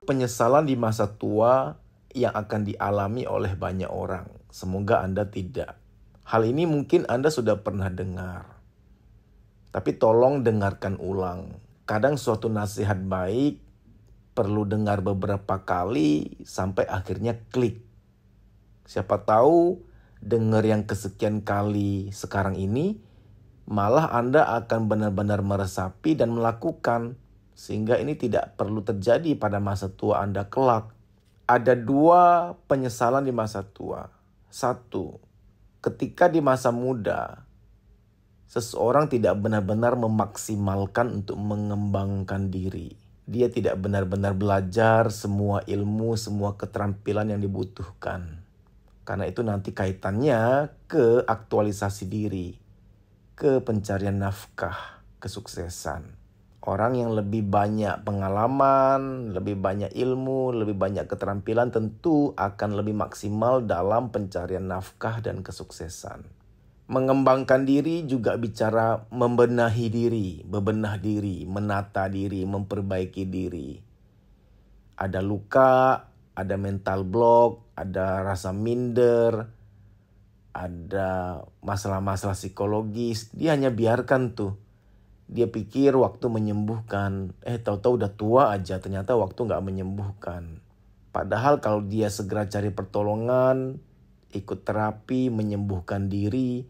penyesalan di masa tua yang akan dialami oleh banyak orang. Semoga Anda tidak. Hal ini mungkin Anda sudah pernah dengar. Tapi tolong dengarkan ulang. Kadang suatu nasihat baik perlu dengar beberapa kali sampai akhirnya klik. Siapa tahu dengar yang kesekian kali sekarang ini, malah Anda akan benar-benar meresapi dan melakukan. Sehingga ini tidak perlu terjadi pada masa tua Anda kelak. Ada 2 penyesalan di masa tua. 1, ketika di masa muda, seseorang tidak benar-benar memaksimalkan untuk mengembangkan diri. Dia tidak benar-benar belajar semua ilmu, semua keterampilan yang dibutuhkan. Karena itu nanti kaitannya ke aktualisasi diri, ke pencarian nafkah, kesuksesan. Orang yang lebih banyak pengalaman, lebih banyak ilmu, lebih banyak keterampilan tentu akan lebih maksimal dalam pencarian nafkah dan kesuksesan. Mengembangkan diri juga bicara membenahi diri, bebenah diri, menata diri, memperbaiki diri. Ada luka, ada mental block, ada rasa minder, ada masalah-masalah psikologis. Dia hanya biarkan tuh. Dia pikir waktu menyembuhkan. Tahu-tahu udah tua aja, ternyata waktu gak menyembuhkan. Padahal kalau dia segera cari pertolongan, ikut terapi, menyembuhkan diri.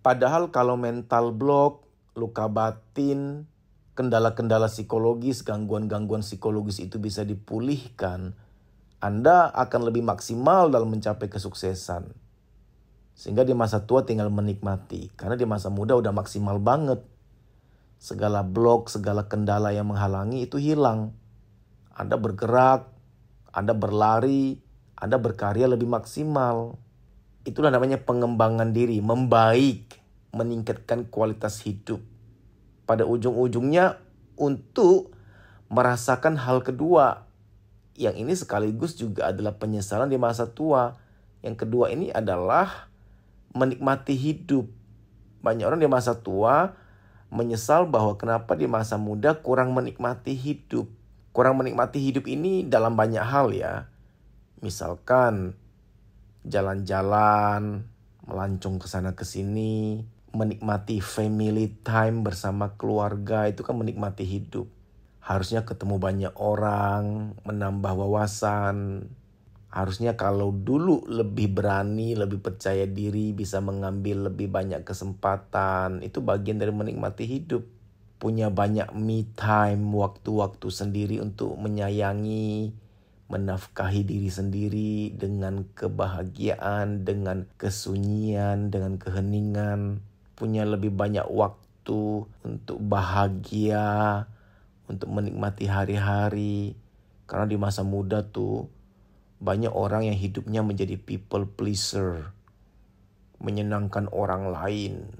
Padahal kalau mental block, luka batin, kendala-kendala psikologis, gangguan-gangguan psikologis itu bisa dipulihkan, Anda akan lebih maksimal dalam mencapai kesuksesan. Sehingga di masa tua tinggal menikmati. Karena di masa muda udah maksimal banget. Segala blok, segala kendala yang menghalangi itu hilang. Anda bergerak, Anda berlari, Anda berkarya lebih maksimal. Itulah namanya pengembangan diri, membaik, meningkatkan kualitas hidup. Pada ujung-ujungnya untuk merasakan hal kedua. Yang ini sekaligus juga adalah penyesalan di masa tua. Yang kedua ini adalah menikmati hidup. Banyak orang di masa tua menyesal bahwa kenapa di masa muda kurang menikmati hidup. Kurang menikmati hidup ini dalam banyak hal ya. Misalkan jalan-jalan, melancong ke sana ke sini, menikmati family time bersama keluarga, itu kan menikmati hidup. Harusnya ketemu banyak orang, menambah wawasan. Harusnya kalau dulu lebih berani, lebih percaya diri, bisa mengambil lebih banyak kesempatan. Itu bagian dari menikmati hidup. Punya banyak me time, waktu-waktu sendiri untuk menyayangi, menafkahi diri sendiri dengan kebahagiaan, dengan kesunyian, dengan keheningan. Punya lebih banyak waktu untuk bahagia, untuk menikmati hari-hari. Karena di masa muda tuh banyak orang yang hidupnya menjadi people pleaser. Menyenangkan orang lain.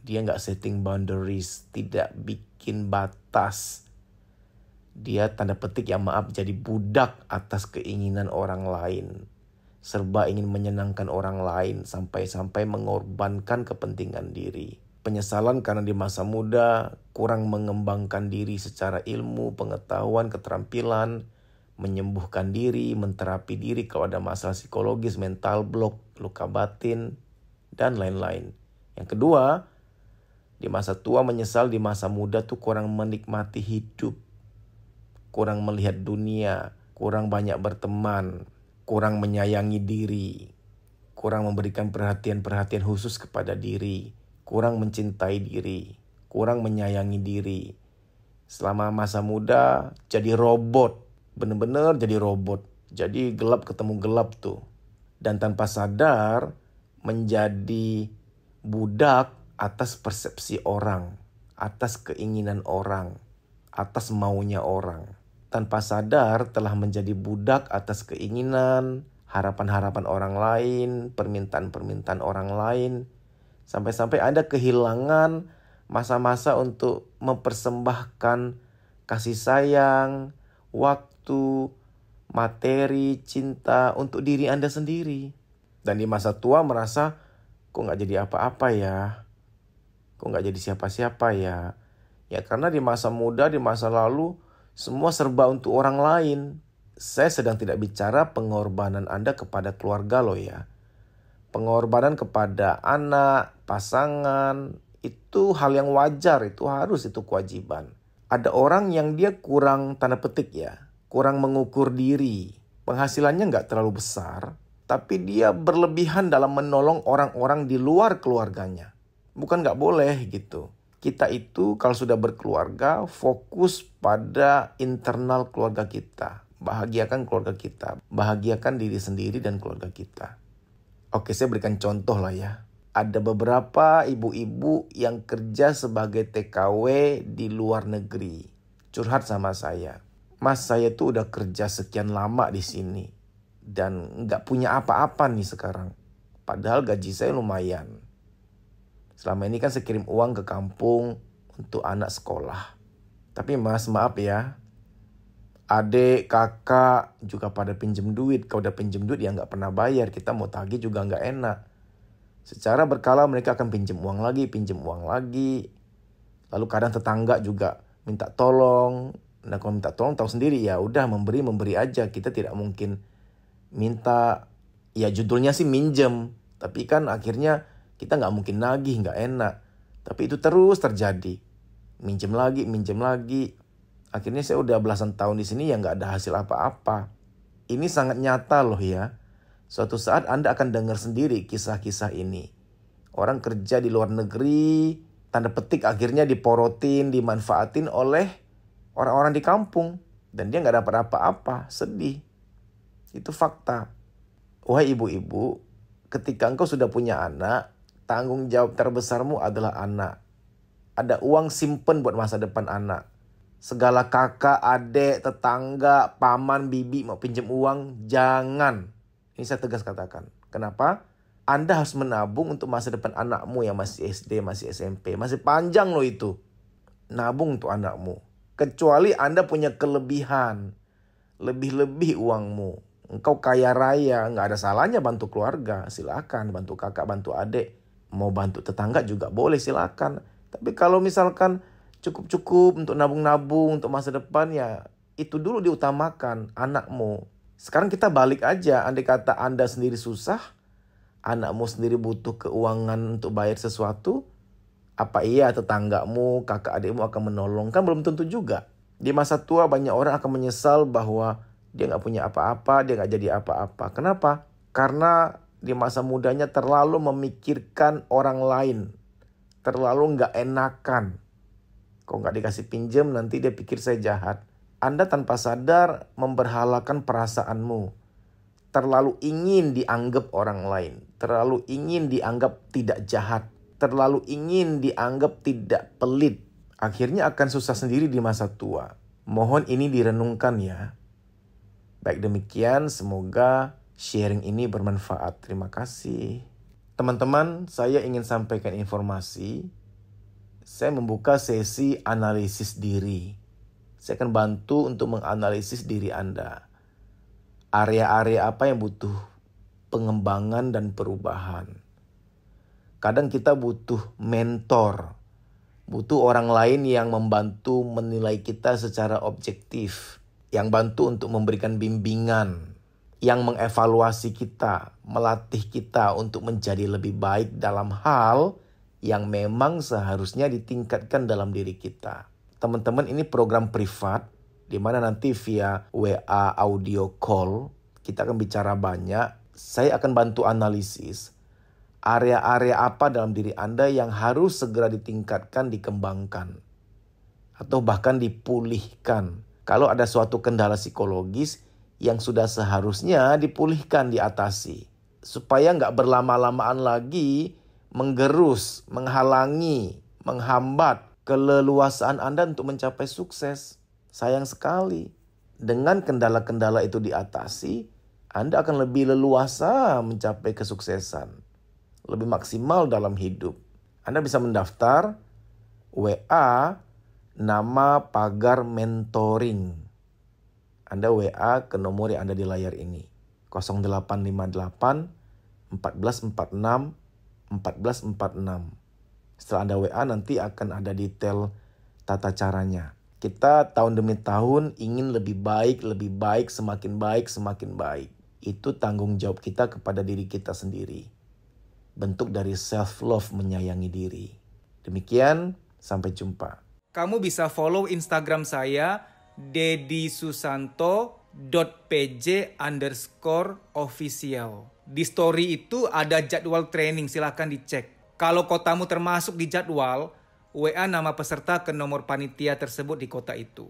Dia gak setting boundaries, tidak bikin batas. Dia tanda petik ya maaf jadi budak atas keinginan orang lain. Serba ingin menyenangkan orang lain sampai-sampai mengorbankan kepentingan diri. Penyesalan karena di masa muda kurang mengembangkan diri secara ilmu, pengetahuan, keterampilan, menyembuhkan diri, menterapi diri kalau ada masalah psikologis, mental block, luka batin, dan lain-lain. Yang kedua, di masa tua menyesal di masa muda tuh kurang menikmati hidup. Kurang melihat dunia, kurang banyak berteman, kurang menyayangi diri, kurang memberikan perhatian-perhatian khusus kepada diri, kurang mencintai diri, kurang menyayangi diri. Selama masa muda jadi robot, benar-benar jadi robot. Jadi gelap ketemu gelap tuh. Dan tanpa sadar menjadi budak atas persepsi orang, atas keinginan orang, atas maunya orang. Tanpa sadar telah menjadi budak atas keinginan, harapan-harapan orang lain, permintaan-permintaan orang lain. Sampai-sampai Anda kehilangan masa-masa untuk mempersembahkan kasih sayang, waktu, materi, cinta untuk diri Anda sendiri. Dan di masa tua merasa, kok gak jadi apa-apa ya? Kok gak jadi siapa-siapa ya? Ya karena di masa muda, di masa lalu, semua serba untuk orang lain. saya sedang tidak bicara pengorbanan Anda kepada keluarga loh ya. Pengorbanan kepada anak, pasangan, itu hal yang wajar, itu harus, itu kewajiban. Ada orang yang dia kurang, tanda petik ya, kurang mengukur diri. Penghasilannya nggak terlalu besar, tapi dia berlebihan dalam menolong orang-orang di luar keluarganya. Bukan nggak boleh gitu. Kita itu kalau sudah berkeluarga, fokus pada internal keluarga kita. Bahagiakan keluarga kita, bahagiakan diri sendiri dan keluarga kita. Oke, saya berikan contoh lah ya. Ada beberapa ibu-ibu yang kerja sebagai TKW di luar negeri. Curhat sama saya. Mas, saya tuh udah kerja sekian lama di sini. Dan nggak punya apa-apa nih sekarang. Padahal gaji saya lumayan. Selama ini kan saya kirim uang ke kampung untuk anak sekolah. Tapi mas, maaf ya. Adik, kakak juga pada pinjem duit. Kalau udah pinjem duit ya nggak pernah bayar. Kita mau tagih juga nggak enak. Secara berkala mereka akan pinjem uang lagi. Lalu kadang tetangga juga minta tolong. Nah kalau minta tolong tahu sendiri ya udah memberi aja. Kita tidak mungkin minta, ya judulnya sih minjem. Tapi kan akhirnya kita nggak mungkin nagih, nggak enak. Tapi itu terus terjadi. Minjem lagi. Akhirnya saya udah belasan tahun di sini ya nggak ada hasil apa-apa. Ini sangat nyata loh ya. Suatu saat Anda akan dengar sendiri kisah-kisah ini. Orang kerja di luar negeri, tanda petik akhirnya diporotin, dimanfaatin oleh orang-orang di kampung. Dan dia nggak dapat apa-apa, sedih. Itu fakta. Wahai ibu-ibu, ketika engkau sudah punya anak, tanggung jawab terbesarmu adalah anak. Ada uang simpen buat masa depan anak. Segala kakak, adik, tetangga, paman, bibi mau pinjam uang, jangan. Ini saya tegas katakan. Kenapa? Anda harus menabung untuk masa depan anakmu yang masih SD, masih SMP. Masih panjang loh itu. Nabung untuk anakmu. Kecuali Anda punya kelebihan. Lebih-lebih uangmu. Engkau kaya raya, nggak ada salahnya bantu keluarga. Silakan, bantu kakak, bantu adik. Mau bantu tetangga juga boleh, silakan. Tapi kalau misalkan cukup-cukup untuk nabung-nabung untuk masa depan ya itu dulu diutamakan anakmu. Sekarang kita balik aja, andai kata Anda sendiri susah, anakmu sendiri butuh keuangan untuk bayar sesuatu, apa iya tetanggamu, kakak adikmu akan menolong? Kan belum tentu juga. Di masa tua banyak orang akan menyesal bahwa dia gak punya apa-apa, dia gak jadi apa-apa. Kenapa? Karena di masa mudanya terlalu memikirkan orang lain. Terlalu gak enakan. Kok gak dikasih pinjam nanti dia pikir saya jahat. Anda tanpa sadar memberhalakan perasaanmu. Terlalu ingin dianggap orang lain. Terlalu ingin dianggap tidak jahat. Terlalu ingin dianggap tidak pelit. Akhirnya akan susah sendiri di masa tua. Mohon ini direnungkan ya. Baik demikian, semoga sharing ini bermanfaat. Terima kasih. Teman-teman, saya ingin sampaikan informasi. Saya membuka sesi analisis diri. Saya akan bantu untuk menganalisis diri Anda. Area-area apa yang butuh pengembangan dan perubahan. Kadang kita butuh mentor. Butuh orang lain yang membantu menilai kita secara objektif. Yang bantu untuk memberikan bimbingan. Yang mengevaluasi kita, melatih kita untuk menjadi lebih baik dalam hal yang memang seharusnya ditingkatkan dalam diri kita. Teman-teman, ini program privat di mana nanti via WA audio call kita akan bicara banyak. Saya akan bantu analisis area-area apa dalam diri Anda yang harus segera ditingkatkan, dikembangkan atau bahkan dipulihkan. Kalau ada suatu kendala psikologis yang sudah seharusnya dipulihkan, diatasi supaya nggak berlama-lamaan lagi menggerus, menghalangi, menghambat keleluasaan Anda untuk mencapai sukses. Sayang sekali. Dengan kendala-kendala itu diatasi, Anda akan lebih leluasa mencapai kesuksesan. Lebih maksimal dalam hidup. Anda bisa mendaftar WA nama pagar mentoring. Anda WA ke nomor yang ada di layar ini. 0858 1446 1446. Setelah Anda WA nanti akan ada detail tata caranya. Kita tahun demi tahun ingin lebih baik, semakin baik, semakin baik. Itu tanggung jawab kita kepada diri kita sendiri. Bentuk dari self-love, menyayangi diri. Demikian, sampai jumpa. Kamu bisa follow Instagram saya, deddysusanto.pj_official. Di story itu ada jadwal training, silahkan dicek. Kalau kotamu termasuk di jadwal, WA nama peserta ke nomor panitia tersebut di kota itu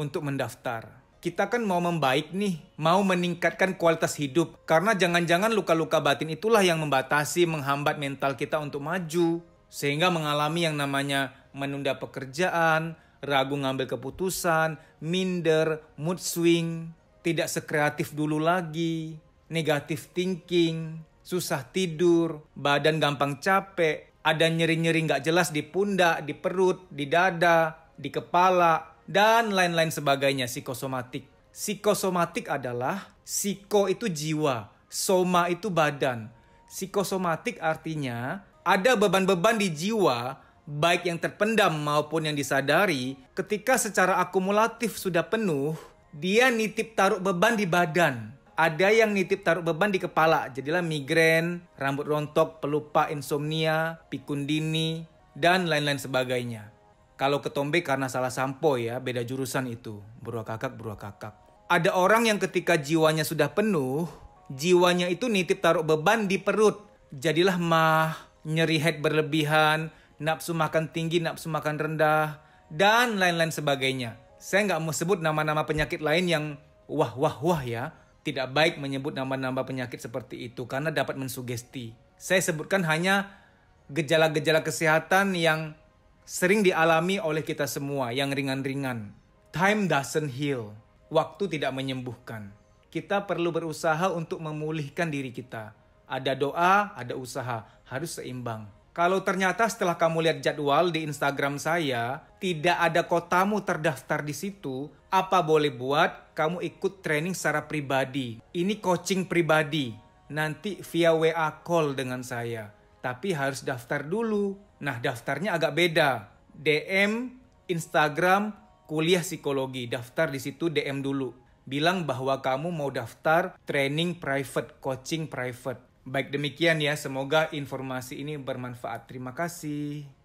untuk mendaftar. Kita kan mau membaik nih, mau meningkatkan kualitas hidup. Karena jangan-jangan luka-luka batin itulah yang membatasi, menghambat mental kita untuk maju. Sehingga mengalami yang namanya menunda pekerjaan, ragu ngambil keputusan, minder, mood swing, tidak sekreatif dulu lagi, negative thinking, susah tidur, badan gampang capek, ada nyeri-nyeri nggak jelas di pundak, di perut, di dada, di kepala, dan lain-lain sebagainya, psikosomatik. Psikosomatik adalah, psiko itu jiwa, soma itu badan. Psikosomatik artinya ada beban-beban di jiwa, baik yang terpendam maupun yang disadari, ketika secara akumulatif sudah penuh, dia nitip taruh beban di badan. Ada yang nitip taruh beban di kepala, jadilah migrain, rambut rontok, pelupa, insomnia, pikun dini, dan lain-lain sebagainya. Kalau ketombe karena salah sampo ya, beda jurusan itu. Beruah kakak. Ada orang yang ketika jiwanya sudah penuh, jiwanya itu nitip taruh beban di perut. Jadilah mah, nyeri head berlebihan, nafsu makan tinggi, nafsu makan rendah, dan lain-lain sebagainya. Saya nggak mau sebut nama-nama penyakit lain yang wah ya. Tidak baik menyebut nama-nama penyakit seperti itu karena dapat mensugesti. Saya sebutkan hanya gejala-gejala kesehatan yang sering dialami oleh kita semua, yang ringan-ringan. Time doesn't heal. Waktu tidak menyembuhkan. Kita perlu berusaha untuk memulihkan diri kita. Ada doa, ada usaha. Harus seimbang. Kalau ternyata setelah kamu lihat jadwal di Instagram saya, tidak ada kotamu terdaftar di situ, apa boleh buat kamu ikut training secara pribadi. Ini coaching pribadi. Nanti via WA call dengan saya. Tapi harus daftar dulu. Nah, daftarnya agak beda. DM, Instagram, kuliah psikologi. Daftar di situ, DM dulu. Bilang bahwa kamu mau daftar training private, coaching private. Baik demikian ya, semoga informasi ini bermanfaat. Terima kasih.